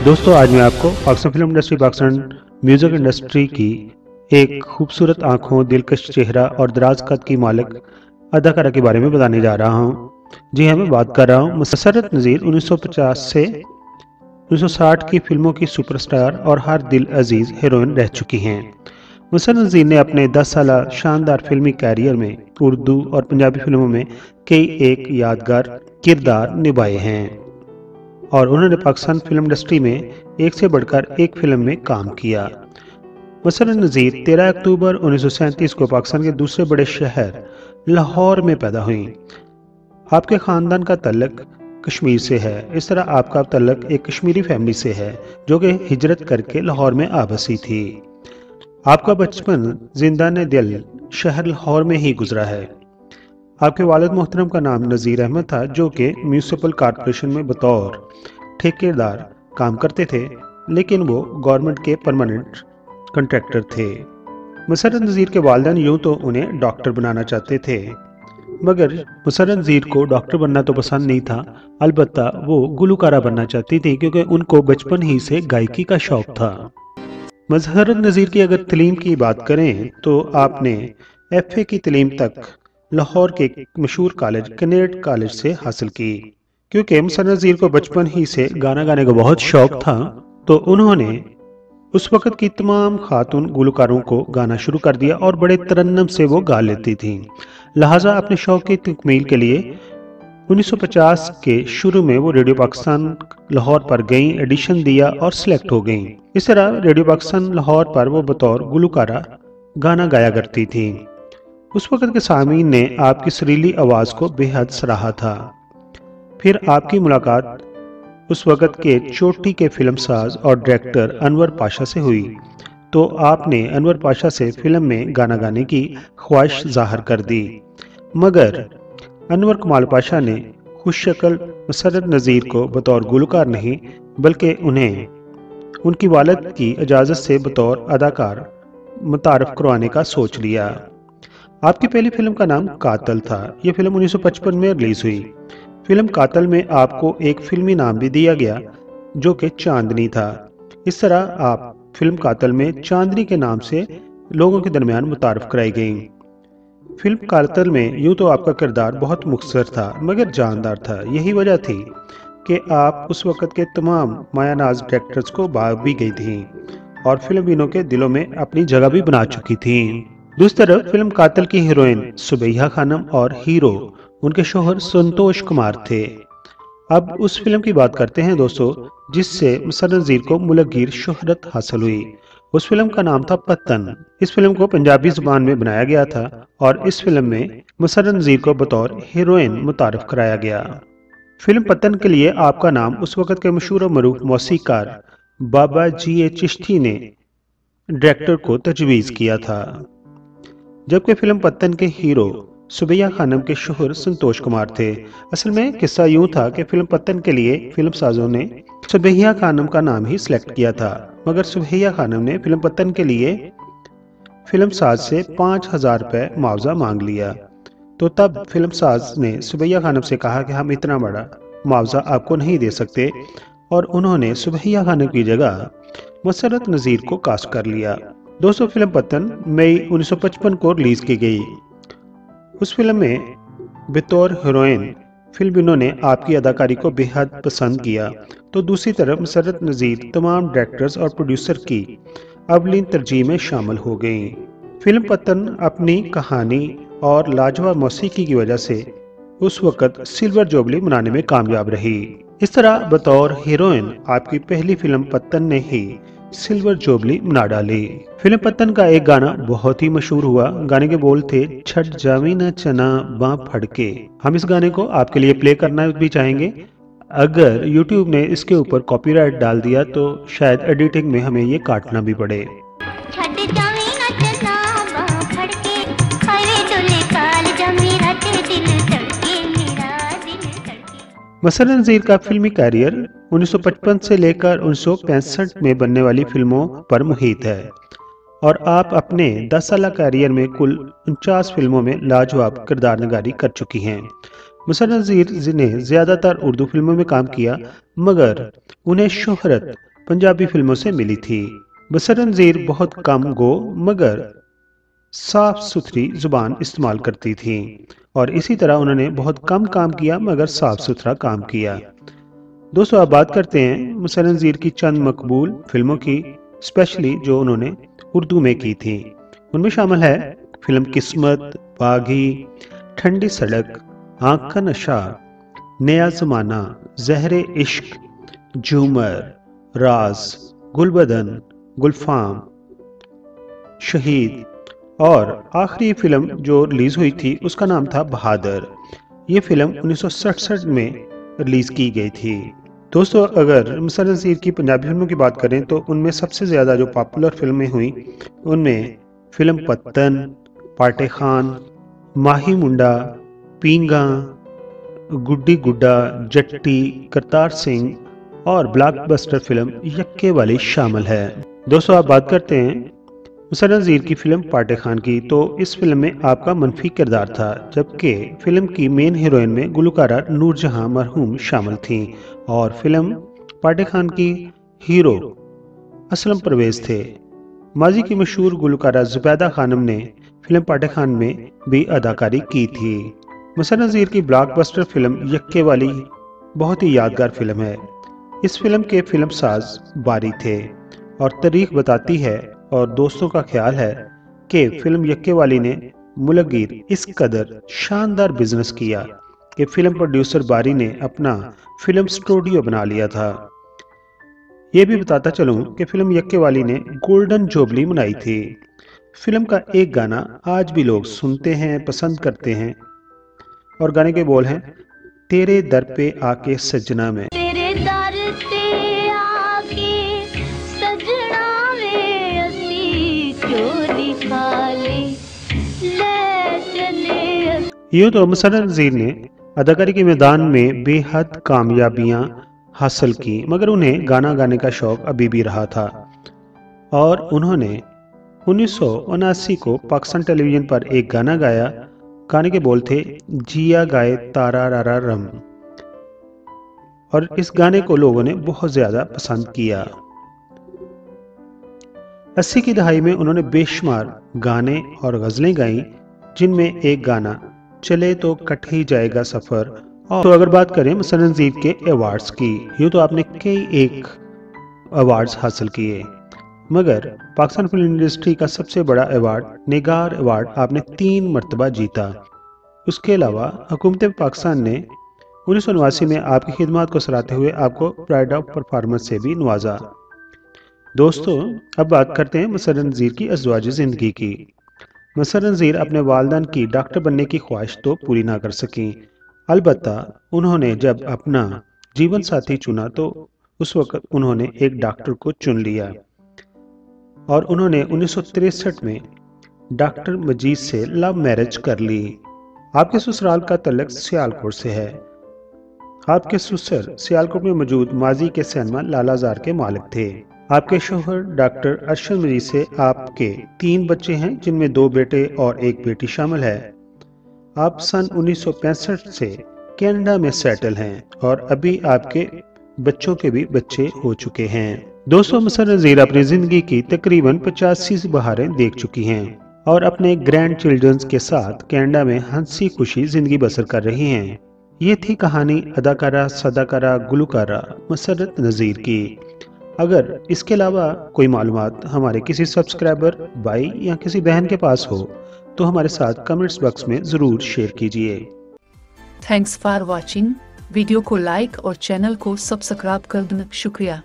दोस्तों आज मैं आपको Pakistan film industry, Pakistan music industry की एक खूबसूरत आंखों, दिलकश चेहरा और दराज कद की मालिक अदाकारा के बारे में बताने जा रहा हूं। जी हाँ, मैं बात कर रहा हूं मसरत नज़ीर। 1950 से 1960 की फिल्मों की सुपरस्टार और हर दिल अजीज हीरोइन रह चुकी हैं। मसरत नज़ीर ने अपने 10 साल शानदार फिल्मी कैरियर में उर्दू और पंजाबी फिल्मों में कई एक यादगार किरदार निभाए हैं और उन्होंने पाकिस्तान फिल्म इंडस्ट्री में एक से बढ़कर एक फिल्म में काम किया। मसरत नज़ीर 13 अक्टूबर 1937 को पाकिस्तान के दूसरे बड़े शहर लाहौर में पैदा हुई। आपके ख़ानदान का तल्लक कश्मीर से है। इस तरह आपका तल्लक एक कश्मीरी फैमिली से है जो कि हिजरत करके लाहौर में आ बसी थी। आपका बचपन जिंदान दिल शहर लाहौर में ही गुजरा है। आपके वालिद मोहतरम का नाम नज़ीर अहमद था जो कि म्यूनिसिपल कॉरपोरेशन में बतौर ठेकेदार काम करते थे, लेकिन वो गवर्नमेंट के परमानेंट कॉन्ट्रैक्टर थे। मसरत नज़ीर के वालिदैन यूं तो उन्हें डॉक्टर बनाना चाहते थे, मगर मसरत नज़ीर को डॉक्टर बनना तो पसंद नहीं था। अलबत्ता वो गुलकारा बनना चाहती थी क्योंकि उनको बचपन ही से गायकी का शौक था। मसरत नज़ीर की अगर तलीम की बात करें तो आपने FA की तलीम तक लाहौर के मशहूर कॉलेज कनेट कॉलेज से हासिल की। क्योंकि मसरत नज़ीर को बचपन ही से गाना गाने का बहुत शौक था, तो उन्होंने उस वक़्त की तमाम खातून गुलकारों को गाना शुरू कर दिया और बड़े तरन्नुम से वो गा लेती थीं। लिहाजा अपने शौक की तकमील के लिए 1950 के शुरू में वो रेडियो पाकिस्तान लाहौर पर गईं, एडिशन दिया और सिलेक्ट हो गईं। इस तरह रेडियो पाकिस्तान लाहौर पर वो बतौर गुलकारा गाना गाया करती थीं। उस वक़्त के सामीन ने आपकी सुरीली आवाज़ को बेहद सराहा था। फिर आपकी मुलाकात उस वक़्त के चोटी के फिल्मसाज और डायरेक्टर अनवर पाशा से हुई, तो आपने अनवर पाशा से फिल्म में गाना गाने की ख्वाहिश जाहिर कर दी, मगर अनवर कमाल पाशा ने खुशशक्ल मसरत नज़ीर को बतौर गुलकार नहीं बल्कि उन्हें उनकी वालिद की इजाज़त से बतौर अदाकार मुतारफ़ करवाने का सोच लिया। आपकी पहली फिल्म का नाम कातल था। यह फिल्म 1955 में रिलीज हुई। फिल्म कातल में आपको एक फिल्मी नाम भी दिया गया जो कि चांदनी था। इस तरह आप फिल्म कातल में चांदनी के नाम से लोगों के दरमियान मुतारफ़ कराई गई। फिल्म कातल में यूं तो आपका किरदार बहुत मुख्तसर था मगर जानदार था। यही वजह थी कि आप उस वक़्त के तमाम मायानाज डायरेक्टर्स को भाग भी गई थीं और फिल्मिनों के दिलों में अपनी जगह भी बना चुकी थीं। दूसरी तरफ फिल्म कातल की हीरोइन सुबैहा खानम और हीरो उनके शोहर संतोष कुमार थे। अब उस फिल्म की बात करते हैं दोस्तों, जिससे मसरत नज़ीर को मुलकगीर शोहरत हासिल हुई। उस फिल्म का नाम था पत्तन। इस फिल्म को पंजाबी जुबान में बनाया गया था और इस फिल्म में मसरत नज़ीर को बतौर हीरोइन मुतारफ़ कराया गया। फिल्म पत्तन के लिए आपका नाम उस वक़्त के मशहूर और मरूफ मौसीकार बाबा G.A. चिश्ती ने डायरेक्टर को तजवीज़ किया था, जबकि फिल्म पत्तन के हीरो सुबैया खानम के शोहर संतोष कुमार थे। असल में किस्सा यूं था कि फिल्म पत्तन के लिए फिल्म साजों ने सुबैया खानम का नाम ही सिलेक्ट किया था, मगर सुबैया खानम ने फिल्म पत्तन के लिए फिल्म साज से 5000 रुपये मुआवजा मांग लिया। तो तब फिल्म साज ने सुबैया खानम से कहा कि हम इतना बड़ा मुआवजा आपको नहीं दे सकते, और उन्होंने सुबैया खानम की जगह मसरत नज़ीर को कास्ट कर लिया। दोस्तों, फिल्म पत्तन मई 1955 को रिलीज की गई। उस फिल्म में बतौर हीरोइन फिल्मिनों ने आपकी अदाकारी को बेहद पसंद किया, तो दूसरी तरफ मसरत नज़ीर तमाम डायरेक्टर्स और प्रोड्यूसर की अवलीन तरजीह में शामिल हो गईं। फिल्म पत्तन अपनी कहानी और लाजवाब मौसीकी की वजह से उस वक़्त सिल्वर जुबली मनाने में कामयाब रही। इस तरह बतौर हीरोइन आपकी पहली फिल्म पत्तन ने ही सिल्वर जुबली मना डाली। फिल्म पत्तन का एक गाना बहुत ही मशहूर हुआ। गाने के बोल थे छठ जावी न चना बाँ फड़के। हम इस गाने को आपके लिए प्ले करना भी चाहेंगे। अगर YouTube ने इसके ऊपर कॉपीराइट डाल दिया तो शायद एडिटिंग में हमें ये काटना भी पड़े। मसरत नज़ीर का फिल्मी कैरियर 1955 से लेकर 1965 में बनने वाली फिल्मों पर मुहित है और आप अपने 10 साल कैरियर में कुल 49 फिल्मों में लाजवाब किरदार निगारी कर चुकी हैं। मसरत नज़ीर ने ज़्यादातर उर्दू फिल्मों में काम किया, मगर उन्हें शोहरत पंजाबी फिल्मों से मिली थी। मसर नज़ीर बहुत कम गो मगर साफ सुथरी जुबान इस्तेमाल करती थी और इसी तरह उन्होंने बहुत कम काम किया मगर साफ सुथरा काम किया। दोस्तों अब बात करते हैं मसर नज़ीर की चंद मकबूल फिल्मों की, स्पेशली जो उन्होंने उर्दू में की थी। उनमें शामिल है फिल्म किस्मत, बागी, ठंडी सड़क, आंख का नशा, नया जमाना, जहरे इश्क, झूमर, राज, गुलबदन, गुलफाम, शहीद और आखिरी फिल्म जो रिलीज हुई थी उसका नाम था बहादुर। ये फिल्म 1967 में रिलीज की गई थी। दोस्तों अगर मसर नज़ीर की पंजाबी फिल्मों की बात करें तो उनमें सबसे ज़्यादा जो पॉपुलर फिल्में हुई उनमें फिल्म पत्तन, पाटे खान, माही मुंडा, पींगा, गुड्डी गुड्डा, जट्टी, करतार सिंह और ब्लॉकबस्टर फिल्म यक्के वाली शामिल है। दोस्तों आप बात करते हैं मसर नज़ीर की फिल्म पाटे खान की, तो इस फिल्म में आपका मनफी किरदार था, जबकि फिल्म की मेन हीरोइन में गुलकारा नूरजहां मरहूम शामिल थीं और फिल्म पाटे खान की हीरो असलम परवेज थे। माजी की मशहूर गुलकारा जुबैदा खानम ने फिल्म पाटे खान में भी अदाकारी की थी। मसर नज़ीर की ब्लॉकबस्टर फिल्म यक्के वाली बहुत ही यादगार फिल्म है। इस फिल्म के फिल्म साज बारी थे और तारीख बताती है और दोस्तों का ख्याल है कि फिल्म यक्के वाली ने मुलगीर इस कदर शानदार बिजनेस किया कि फिल्म प्रोड्यूसर बारी ने अपना फिल्म स्टूडियो बना लिया था। ये भी बताता चलूं कि फिल्म यक्के वाली ने गोल्डन जुबली मनाई थी। फिल्म का एक गाना आज भी लोग सुनते हैं, पसंद करते हैं और गाने के बोल हैं तेरे दर पे आके सजना में। तेरे दर पे आके सजना में असी चोरी खाले ले चले। यूं तो मसर नज़ीर ने अदाकारी के मैदान में बेहद कामयाबियां हासिल की मगर उन्हें गाना गाने का शौक अभी भी रहा था और उन्होंने 1979 को पाकिस्तान टेलीविजन पर एक गाना गाया। गाने के बोल थे जिया गाए तारा रारा रम और इस गाने को लोगों ने बहुत ज्यादा पसंद किया। 80 की दहाई में उन्होंने बेशुमार गाने और गजलें गाई जिनमें एक गाना चले तो कट ही जाएगा सफर। और तो अगर बात करें मसर नज़ीर के अवार्ड्स की, यूँ तो आपने कई एक अवार्ड्स हासिल किए मगर पाकिस्तान फिल्म इंडस्ट्री का सबसे बड़ा अवार्ड निगार अवार्ड आपने 3 मरतबा जीता। उसके अलावा हुकूमत पाकिस्तान ने 1989 में आपकी खिदमत को सराहते हुए आपको प्राइड ऑफ परफॉर्मेंस से भी नवाजा। दोस्तों अब बात करते हैं मसर नज़ीर की अज़वाजी ज़िंदगी की। मसर नज़ीर अपने वालिदैन की डॉक्टर बनने की ख्वाहिश तो पूरी ना कर सकीं, अलबत्ता उन्होंने जब अपना जीवन साथी चुना तो उस वक्त उन्होंने एक डॉक्टर को चुन लिया और उन्होंने 1963 में डॉक्टर मजीद से लव मैरिज कर ली। आपके ससुराल का तल्लक सियालकोट से है। आपके ससुर सियालकोट में मौजूद माजी के सिनेमा लालाजार के मालिक थे। आपके शोहर डॉक्टर अरशद मजीद से आपके 3 बच्चे हैं जिनमें 2 बेटे और 1 बेटी शामिल है। आप सन 1965 से कनाडा में सेटल हैं और अभी आपके बच्चों के भी बच्चे हो चुके हैं। दोस्तों मसर नज़ीर अपनी जिंदगी की तकरीबन 85 बहारें देख चुकी हैं और अपने ग्रैंड चिल्ड्रंस के साथ कनाडा में हंसी खुशी जिंदगी बसर कर रही हैं। ये थी कहानी अदाकारा सदाकारा गुलकारा मसरत नज़ीर की। अगर इसके अलावा कोई मालूमात हमारे किसी सब्सक्राइबर भाई या किसी बहन के पास हो तो हमारे साथ कमेंट्स बॉक्स में ज़रूर शेयर कीजिए। Thanks for watching. वीडियो को लाइक और चैनल को सब्सक्राइब कर देना शुक्रिया।